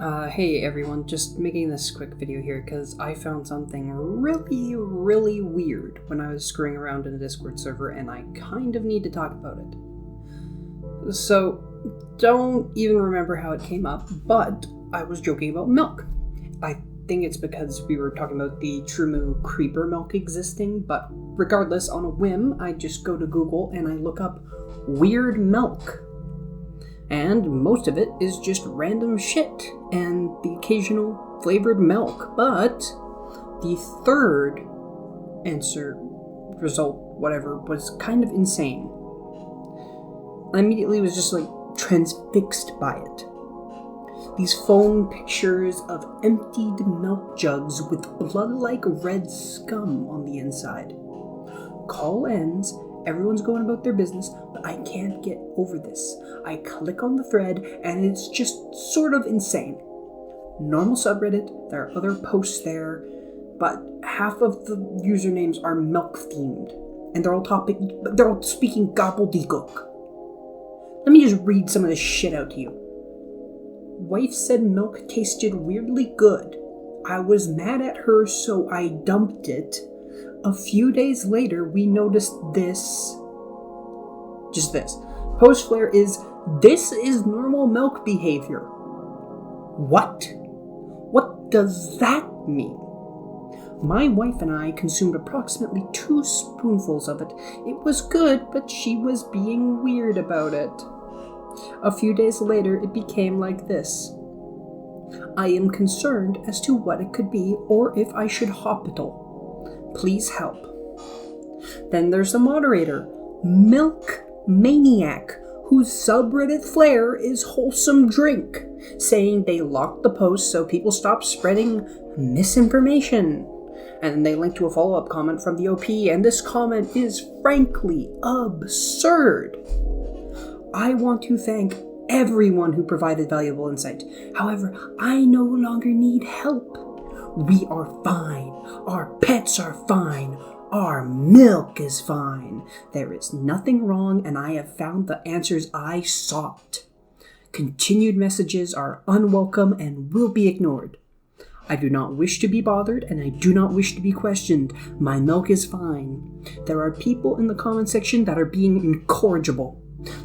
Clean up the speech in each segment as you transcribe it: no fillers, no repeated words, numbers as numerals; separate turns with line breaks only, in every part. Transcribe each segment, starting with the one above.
Hey everyone, just making this quick video here because I found something really weird when I was screwing around in a Discord server and I kind of need to talk about it. So, don't even remember how it came up, but I was joking about milk. I think it's because we were talking about the Trumu creeper milk existing, but regardless, on a whim, I just go to Google and I look up weird milk. And most of it is just random shit and the occasional flavored milk. But the third answer, result, whatever, was kind of insane. I immediately was just transfixed by it. These phone pictures of emptied milk jugs with blood-like red scum on the inside. Call ends. Everyone's going about their business, but I can't get over this. I click on the thread, and it's just sort of insane. Normal subreddit, there are other posts there, but half of the usernames are milk-themed, and they're all speaking gobbledygook. Let me just read some of this shit out to you. Wife said milk tasted weirdly good. I was mad at her, so I dumped it. A few days later, we noticed this. Just this. Post flare is, "This is normal milk behavior." What? What does that mean? My wife and I consumed approximately 2 spoonfuls of it. It was good, but she was being weird about it. A few days later, it became like this. I am concerned as to what it could be or if I should hospital. Please help. Then there's the moderator, Milk Maniac, whose subreddit flair is wholesome drink, saying they locked the post so people stop spreading misinformation. And then they link to a follow-up comment from the OP, and this comment is frankly absurd. I want to thank everyone who provided valuable insight. However, I no longer need help. We are fine. Our pets are fine. Our milk is fine. There is nothing wrong, and I have found the answers I sought. Continued messages are unwelcome and will be ignored. I do not wish to be bothered, and I do not wish to be questioned. My milk is fine. There are people in the comment section that are being incorrigible.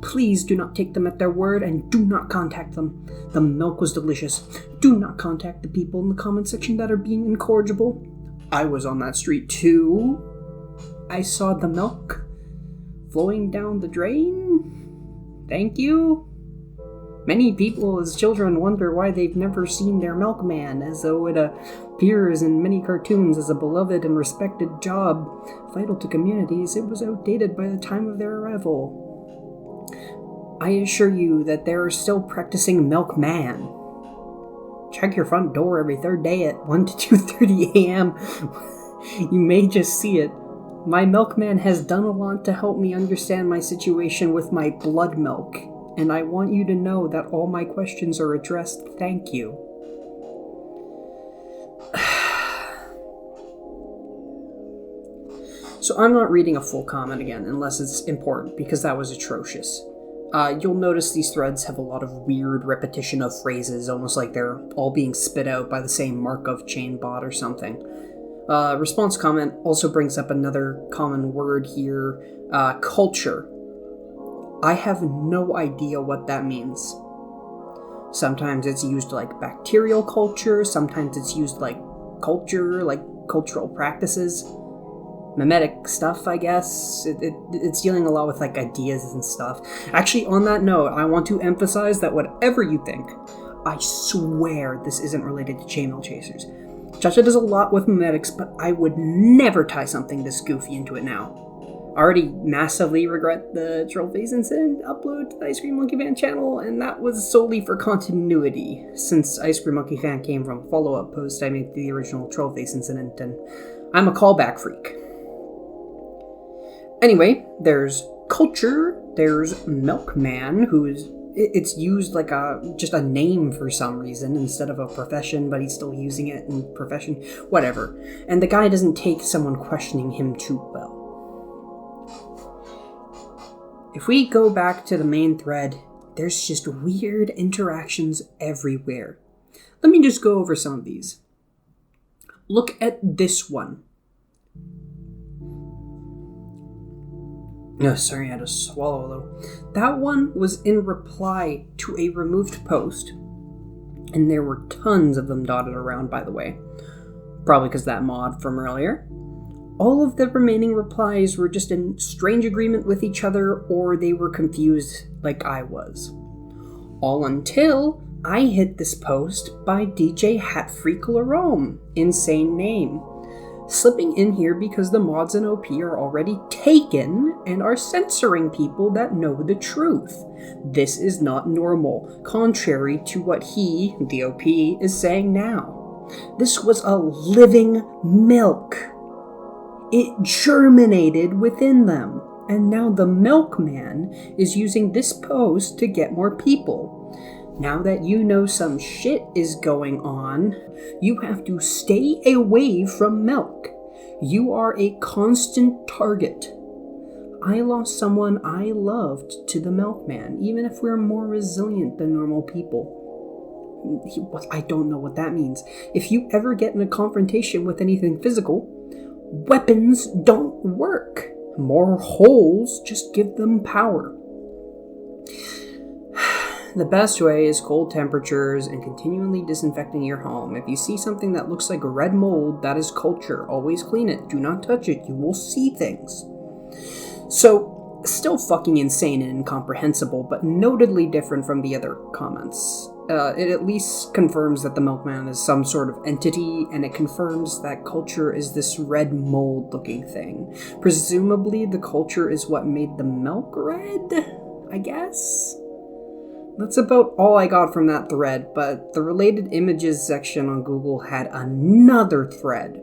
Please do not take them at their word and do not contact them. The milk was delicious. Do not contact the people in the comment section that are being incorrigible. I was on that street too. I saw the milk flowing down the drain. Thank you. Many people as children wonder why they've never seen their milkman, as though it appears in many cartoons as a beloved and respected job. Vital to communities, it was outdated by the time of their arrival. I assure you that they're still practicing milkman. Check your front door every third day at 1 to 2:30 a.m. You may just see it. My milkman has done a lot to help me understand my situation with my blood milk, and I want you to know that all my questions are addressed. Thank you. So I'm not reading a full comment again, unless it's important, because that was atrocious. You'll notice these threads have a lot of weird repetition of phrases, almost like they're all being spit out by the same Markov chain bot or something. Response comment also brings up another common word here, culture. I have no idea what that means. Sometimes it's used like bacterial culture, sometimes it's used like culture, like cultural practices. Mimetic stuff, I guess. It's dealing a lot with ideas and stuff. Actually, on that note, I want to emphasize that whatever you think, I swear this isn't related to chainmail chasers. Chacha does a lot with mimetics, but I would never tie something this goofy into it now. I already massively regret the Trollface incident upload to the Ice Cream Monkey Fan channel, and that was solely for continuity, since Ice Cream Monkey Fan came from a follow-up post I made to the original Trollface incident, and I'm a callback freak. Anyway, there's culture, there's milkman, it's used like just a name for some reason instead of a profession, but he's still using it in profession, whatever. And the guy doesn't take someone questioning him too well. If we go back to the main thread, there's just weird interactions everywhere. Let me just go over some of these. Look at this one. Oh, sorry, I had to swallow a little. That one was in reply to a removed post, and there were tons of them dotted around, by the way. Probably because that mod from earlier. All of the remaining replies were just in strange agreement with each other, or they were confused like I was. All until I hit this post by DJ Hatfreak insane name, slipping in here because the mods in OP are already taken and are censoring people that know the truth. This is not normal, contrary to what he, the OP, is saying now. This was a living milk. It germinated within them, and now the milkman is using this post to get more people. Now that you know some shit is going on, you have to stay away from milk. You are a constant target. I lost someone I loved to the milkman, even if we're more resilient than normal people. I don't know what that means. If you ever get in a confrontation with anything physical, weapons don't work. More holes just give them power. The best way is cold temperatures and continually disinfecting your home. If you see something that looks like red mold, that is culture. Always clean it. Do not touch it. You will see things. So, still fucking insane and incomprehensible, but notedly different from the other comments. It at least confirms that the milkman is some sort of entity, and it confirms that culture is this red mold-looking thing. Presumably, the culture is what made the milk red, I guess? That's about all I got from that thread, but the related images section on Google had another thread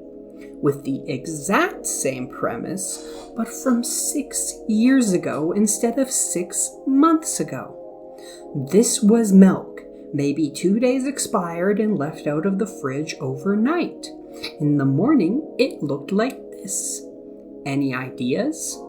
with the exact same premise, but from 6 years ago instead of 6 months ago. This was milk, maybe 2 days expired and left out of the fridge overnight. In the morning, it looked like this. Any ideas?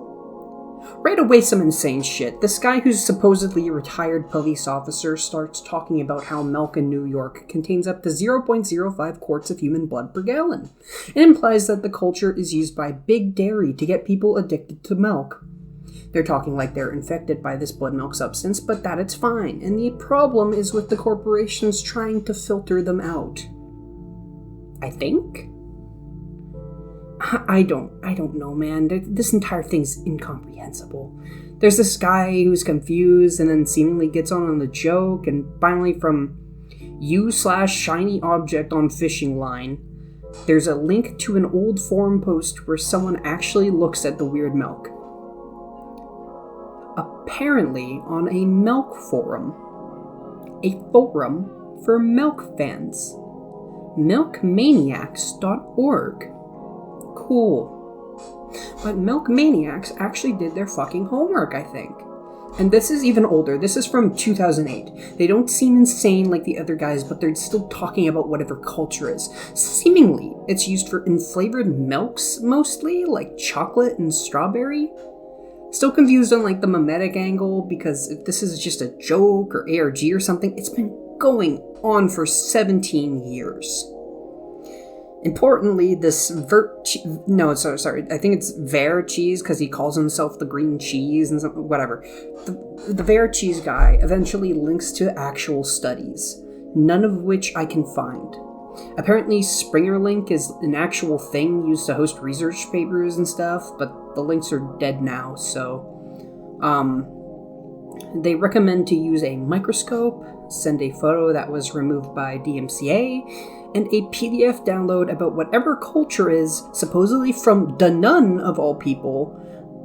Right away, some insane shit. This guy who's supposedly a retired police officer starts talking about how milk in New York contains up to 0.05 quarts of human blood per gallon. It implies that the culture is used by big dairy to get people addicted to milk. They're talking like they're infected by this blood milk substance, but that it's fine. And the problem is with the corporations trying to filter them out. I think? I don't know, man. This entire thing's incomprehensible. There's this guy who's confused and then seemingly gets on the joke, and finally from u/shiny object on fishing line, there's a link to an old forum post where someone actually looks at the weird milk. Apparently on a milk forum. A forum for milk fans. Milkmaniacs.org. Cool. But Milk Maniacs actually did their fucking homework, I think. And this is even older. This is from 2008. They don't seem insane like the other guys, but they're still talking about whatever culture is. Seemingly, it's used for flavored milks, mostly, like chocolate and strawberry. Still confused on like the mimetic angle, because if this is just a joke or ARG or something, it's been going on for 17 years. Importantly, this I think it's Ver cheese, because he calls himself the green cheese and whatever. The Ver cheese guy eventually links to actual studies, none of which I can find. Apparently, Springer Link is an actual thing used to host research papers and stuff, but the links are dead now, so they recommend to use a microscope, send a photo that was removed by DMCA, and a PDF download about whatever culture is, supposedly from the Nun of all people.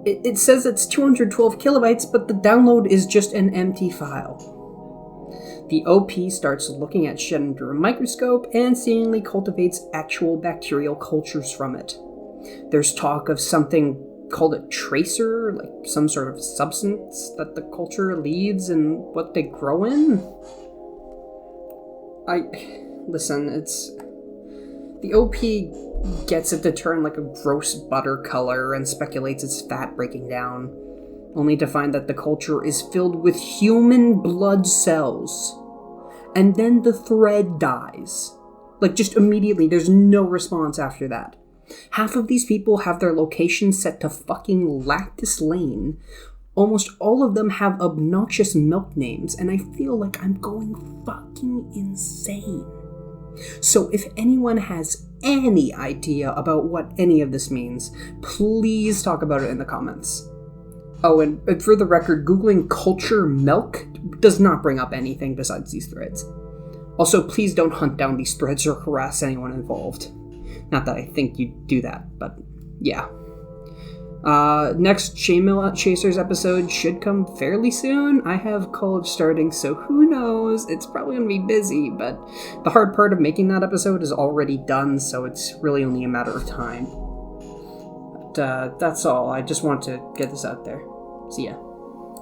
It says it's 212 kilobytes, but the download is just an empty file. The OP starts looking at shit under a microscope and seemingly cultivates actual bacterial cultures from it. There's talk of something called a tracer, like some sort of substance that the culture leaves and what they grow in. Listen, the OP gets it to turn like a gross butter color and speculates it's fat breaking down, only to find that the culture is filled with human blood cells. and then the thread dies. Like, just immediately, there's no response after that. Half of these people have their location set to fucking Lactus Lane. Almost all of them have obnoxious milk names, and I feel like I'm going fucking insane. So if anyone has any idea about what any of this means, please talk about it in the comments. Oh, and for the record, Googling culture milk does not bring up anything besides these threads. Also, please don't hunt down these threads or harass anyone involved. Not that I think you'd do that, but yeah. Next Chainmail Chasers episode should come fairly soon. I have college starting, so who knows? It's probably going to be busy, but the hard part of making that episode is already done, so it's really only a matter of time. But that's all. I just want to get this out there. See ya.